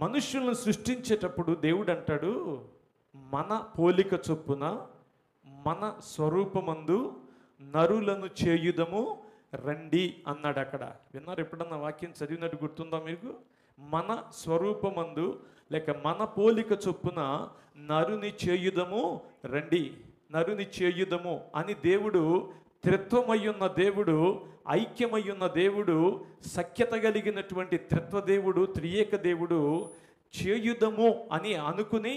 మనుషులను సృష్టించేటప్పుడు దేవుడు అంటాడు, మన పోలిక చొప్పున మన స్వరూపమందు నరులను చేయుదము రండి అన్నాడు. అక్కడ విన్నారు ఎప్పుడన్నా వాక్యం చదివినట్టు గుర్తుందా మీకు? మన స్వరూపమందు లేక మన పోలిక చొప్పున నరుని చేయుదము రండి, నరుని చేయుదము అని దేవుడు, త్రిత్వమయ్యున్న దేవుడు, ఐక్యమయ్యున్న దేవుడు, సఖ్యత కలిగినటువంటి త్రిత్వదేవుడు, త్రియేక దేవుడు చేయుదము అని అనుకుని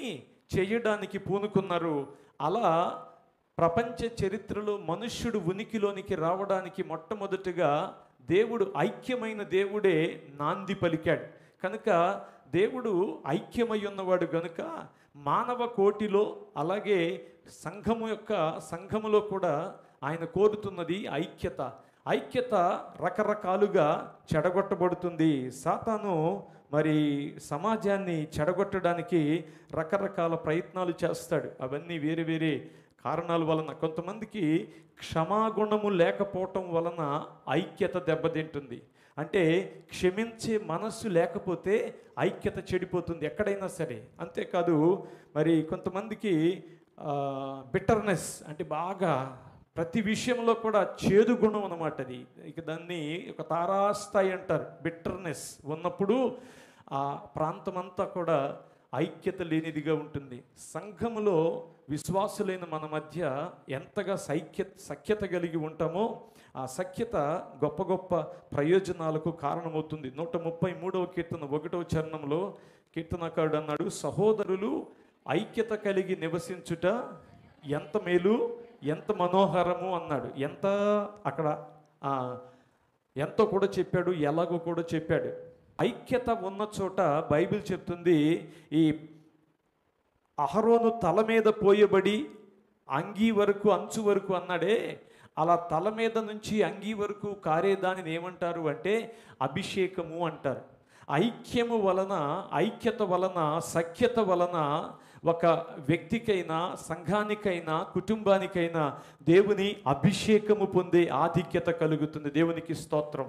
చేయడానికి పూనుకున్నారు. అలా ప్రపంచ చరిత్రలో మనుష్యుడు ఉనికిలోనికి రావడానికి మొట్టమొదటిగా దేవుడు, ఐక్యమైన దేవుడే నాంది పలికాడు. కనుక దేవుడు ఐక్యమై ఉన్నవాడు గనుక మానవ కోటిలో అలాగే సంఘములో కూడా ఆయన కోరుతున్నది ఐక్యత. ఐక్యత రకరకాలుగా చెడగొట్టబడుతుంది. సాతాను మరి సమాజాన్ని చెడగొట్టడానికి రకరకాల ప్రయత్నాలు చేస్తాడు. అవన్నీ వేరే వేరే కారణాల వలన, కొంతమందికి క్షమాగుణము లేకపోవటం వలన ఐక్యత దెబ్బతింటుంది. అంటే క్షమించే మనస్సు లేకపోతే ఐక్యత చెడిపోతుంది ఎక్కడైనా సరే. అంతేకాదు మరి కొంతమందికి బిట్టర్నెస్ అంటే బాగా ప్రతి విషయంలో కూడా చేదు గుణం అన్నమాట. అది ఇక దాన్ని ఒక తారాస్థాయి అంటారు. బిట్టర్నెస్ ఉన్నప్పుడు ఆ ప్రాంతమంతా కూడా ఐక్యత లేనిదిగా ఉంటుంది. సంఘములో విశ్వాసులైన మన మధ్య ఎంతగా సఖ్యత కలిగి ఉంటామో ఆ సఖ్యత గొప్ప గొప్ప ప్రయోజనాలకు కారణమవుతుంది. 133వ కీర్తన 1వ చరణంలో కీర్తనకారుడు అన్నాడు, సహోదరులు ఐక్యత కలిగి నివసించుట ఎంత మేలు, ఎంత మనోహరము అన్నాడు. ఎంత అక్కడ ఎంతో కూడా చెప్పాడు, ఎలాగో కూడా చెప్పాడు. ఐక్యత ఉన్న చోట బైబిల్ చెప్తుంది, ఈ అహరోను తల మీద పోయబడి అంగీ వరకు అంచు వరకు అన్నాడే, అలా తల మీద నుంచి అంగీ వరకు కారేదానిని ఏమంటారు అంటే అభిషేకము అంటారు. ఐక్యము వలన, ఐక్యత వలన, సఖ్యత వలన ఒక వ్యక్తికైనా, సంఘానికైనా, కుటుంబానికైనా దేవుని అభిషేకము పొందే ఆధిక్యత కలుగుతుంది. దేవునికి స్తోత్రం.